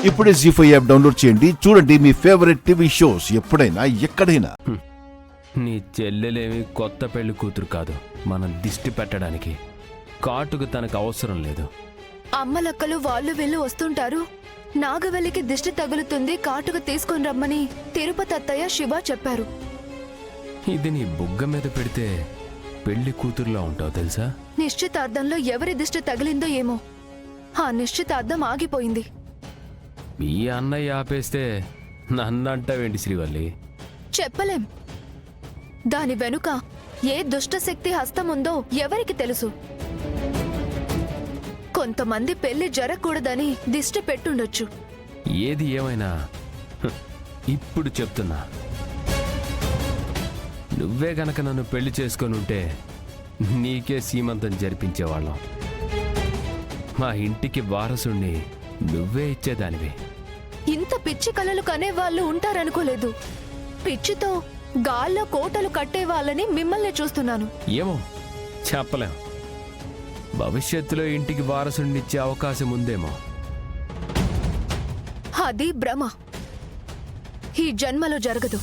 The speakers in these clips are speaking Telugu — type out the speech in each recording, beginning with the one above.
ఇప్పుడే జీ5 యాప్ డౌన్లోడ్ చేయండి. చూడండి మీ ఫేవరెట్ టీవీ షోస్ ఎప్పుడైనా ఎక్కడైనా. నీ చెల్లెలేమి కొత్త పెళ్లి కూతురు కాదు, మనం దిష్టి పెట్టడానికి. కాటుకు తనకు అవసరం లేదు. అమ్మలక్కలు వాళ్ళు వీళ్ళు వస్తుంటారు. నాగవల్లికి దిష్టి తగులుతుంది, కాటుకు తీసుకొని రమ్మని తిరుపతి అత్తయ్య శివ చెప్పారు. ఇది నీ బుగ్గ మీద పెడితే పెళ్లి కూతురులా ఉంటావు తెలుసా? నిశ్చితార్థంలో ఎవరి దిష్టి తగిలిందో ఏమో, ఆ నిశ్చితార్థం ఆగిపోయింది. మీ అన్నయ్య ఆపేస్తే నన్నంటావేంటి శ్రీవల్లి? చెప్పలేం. దాని వెనుక ఏ దుష్టశక్తి హస్తముందో ఎవరికి తెలుసు. కొంతమంది పెళ్లి జరగకూడదని దిష్టి పెట్టుండొచ్చు. ఏది ఏమైనా ఇప్పుడు చెప్తున్నా, నువ్వే గనక నన్ను పెళ్లి చేసుకొని ఉంటే నీకే సీమంతం జరిపించేవాళ్ళం. మా ఇంటికి వారసుణ్ణి నువ్వే ఇచ్చేదానివి. ఇంత పిచ్చి కలలు కనేవాళ్ళు ఉంటారనుకోలేదు. పిచ్చితో గాల్లో కోటలు కట్టేవాళ్ళని మిమ్మల్ని చూస్తున్నాను. ఏమో చెప్పలేం, భవిష్యత్తులో ఇంటికి వారసునిచ్చే అవకాశం ఉందేమో. అది భ్రమ, ఈ జన్మలో జరగదు.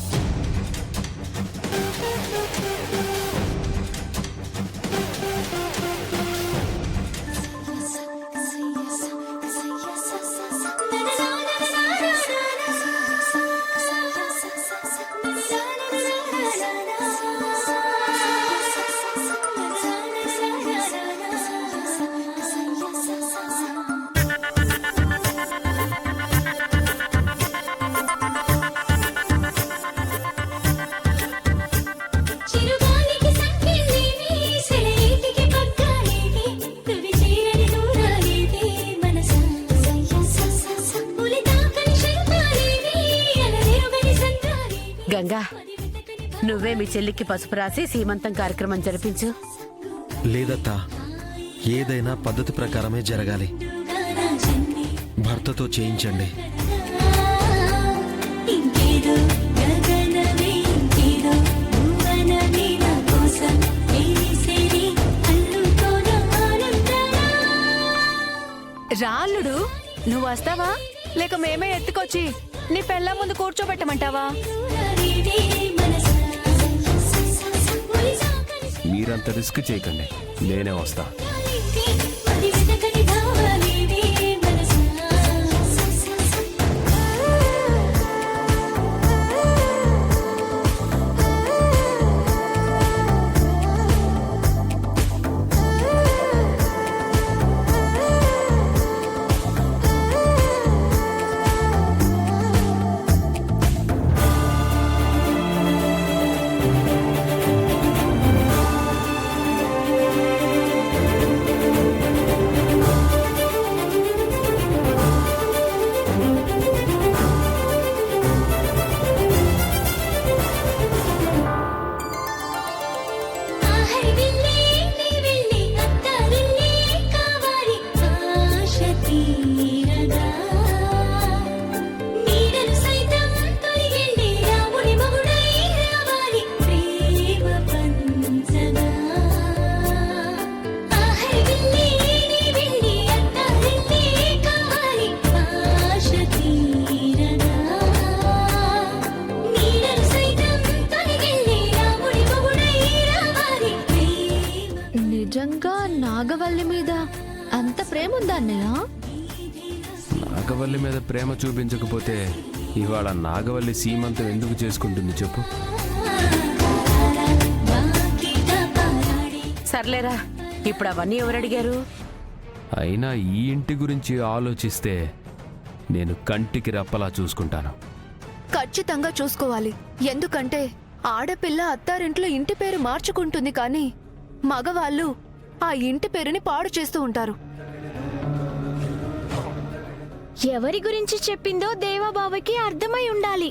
గంగా, నువ్వే మీ చెల్లికి పసుపు రాసి సీమంతం కార్యక్రమం జరిపించు. లేదత్తా, ఏదైనా పద్ధతి ప్రకారమే జరగాలి. భర్తతో చేయించండి. రాళ్ళుడు, నువ్వు వస్తావా లేక మేమే ఎత్తుకొచ్చి నీ పెళ్ళ ముందు కూర్చోబెట్టమంటావా? మీరంత రిస్క్ చేయకండి, నేనే వస్తా. నిజంగా నాగవల్లి మీద అంత ప్రేమ ఉందా అన్నయ్య? నాగవల్లి మీద ప్రేమ చూపించకపోతే ఇవాళ నాగవల్లి సీమంతం ఎందుకు చేసుకుంటుంది చెప్పు? సర్లేరా, ఇప్పుడు అవన్నీ ఎవరు అడిగారు? అయినా ఈ ఇంటి గురించి ఆలోచిస్తే నేను కంటికి రెప్పలా చూసుకుంటాను. ఖచ్చితంగా చూసుకోవాలి. ఎందుకంటే ఆడపిల్ల అత్తారింట్లో ఇంటి పేరు మార్చుకుంటుంది, కానీ మగవాళ్ళు ఆ ఇంటి పేరుని పాడు చేస్తూ ఉంటారు. ఎవరి గురించి చెప్పిందో దేవాబావకి అర్థమై ఉండాలి.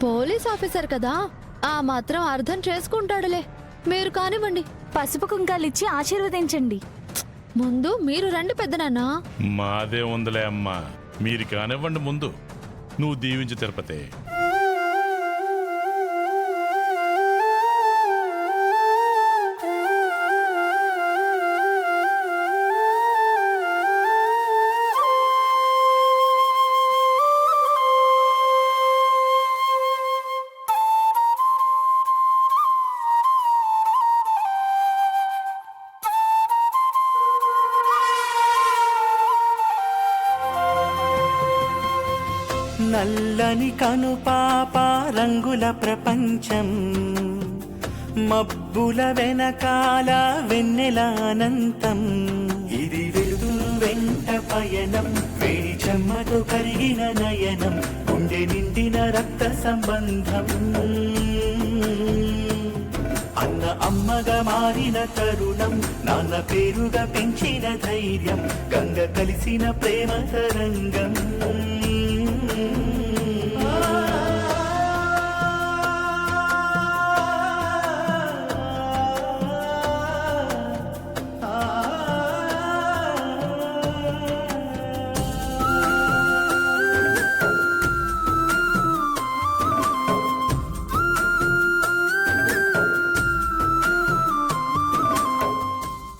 పోలీస్ ఆఫీసర్ కదా, ఆ మాత్రం అర్థం చేసుకుంటాడులే. మీరు కానివ్వండి. పసుపు కుంకాలిచ్చి ఆశీర్వదించండి. ముందు మీరు రండి పెద్దనాన్న. మాదే ఉందిలే అమ్మా, మీరు కానివ్వండి. ముందు నువ్వు దీవించి తిరుపతి. నల్లని కనుపాప రంగుల ప్రపంచం, మబ్బుల వెనకాల వెన్నెల అనంతం. ఇది వెలుగులు వెంట పయనం, వేడి చెమ్మతో కరిగిన నయనం, గుండె నిండిన రక్త సంబంధం. అన్న అమ్మగా మారిన తరుణం, నాన్న పేరుగా పెంచిన ధైర్యం, గంగ కలిసిన ప్రేమ తరంగం.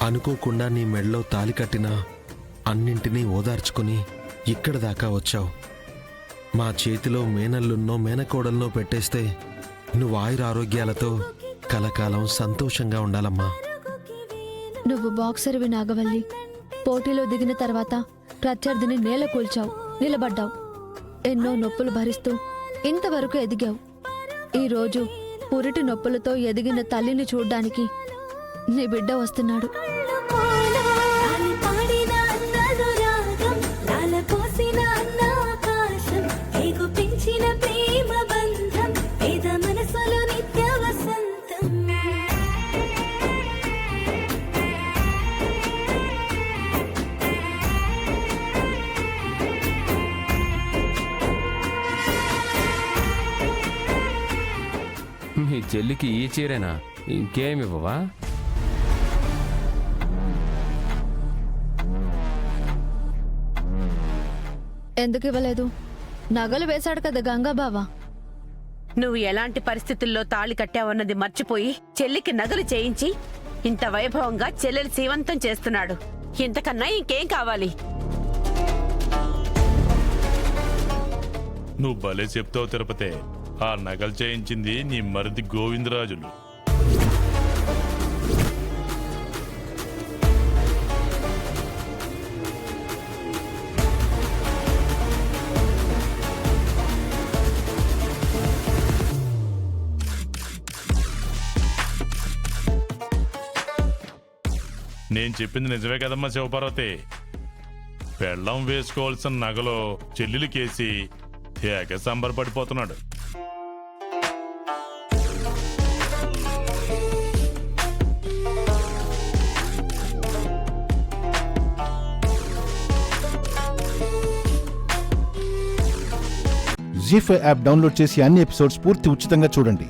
అనుకోకుండా నీ మెడలో తాలి కట్టిన అన్నింటినీ ఓదార్చుకుని ఇక్కడి దాకా వచ్చావు. మా చేతిలో మేనల్లున్నో మేనకోడలనో పెట్టేస్తే నువ్వు ఆయురారోగ్యాలతో కలకాలం సంతోషంగా ఉండాలమ్మా. నువ్వు బాక్సర్వి నాగవల్లి. పోటీలో దిగిన తర్వాత ప్రత్యర్థిని నేల కూల్చావు, నిలబడ్డావు. ఎన్నో నొప్పులు భరిస్తూ ఇంతవరకు ఎదిగావు. ఈరోజు పురిటి నొప్పులతో ఎదిగిన తల్లిని చూడ్డానికి నీ బిడ్డ వస్తున్నాడు. మీ చెల్లికి ఈ చీరేనా? ఇంకేమివ్వవా? ఎందుకు ఇవ్వలేదు? నగలు వేశాడు కదా గంగాబావ. నువ్వు ఎలాంటి పరిస్థితుల్లో తాళి కట్టావన్నది మర్చిపోయి చెల్లికి నగలు చేయించి ఇంత వైభవంగా చెల్లెలు సీమంతం చేస్తున్నాడు. ఇంతకన్నా ఇంకేం కావాలి? నువ్వు భలే చెప్తావు తిరుపతి. ఆ నగలు చేయించింది నీ మరిది గోవిందరాజులు. నేను చెప్పింది నిజమే కదమ్మా శివపార్వతి. పెళ్ళం వేసుకోవాల్సిన నగలో చెల్లెలికేసి ఏక సంబరపడిపోతున్నాడు. జీ5 యాప్ డౌన్లోడ్ చేసి అన్ని ఎపిసోడ్స్ పూర్తి ఉచితంగా చూడండి.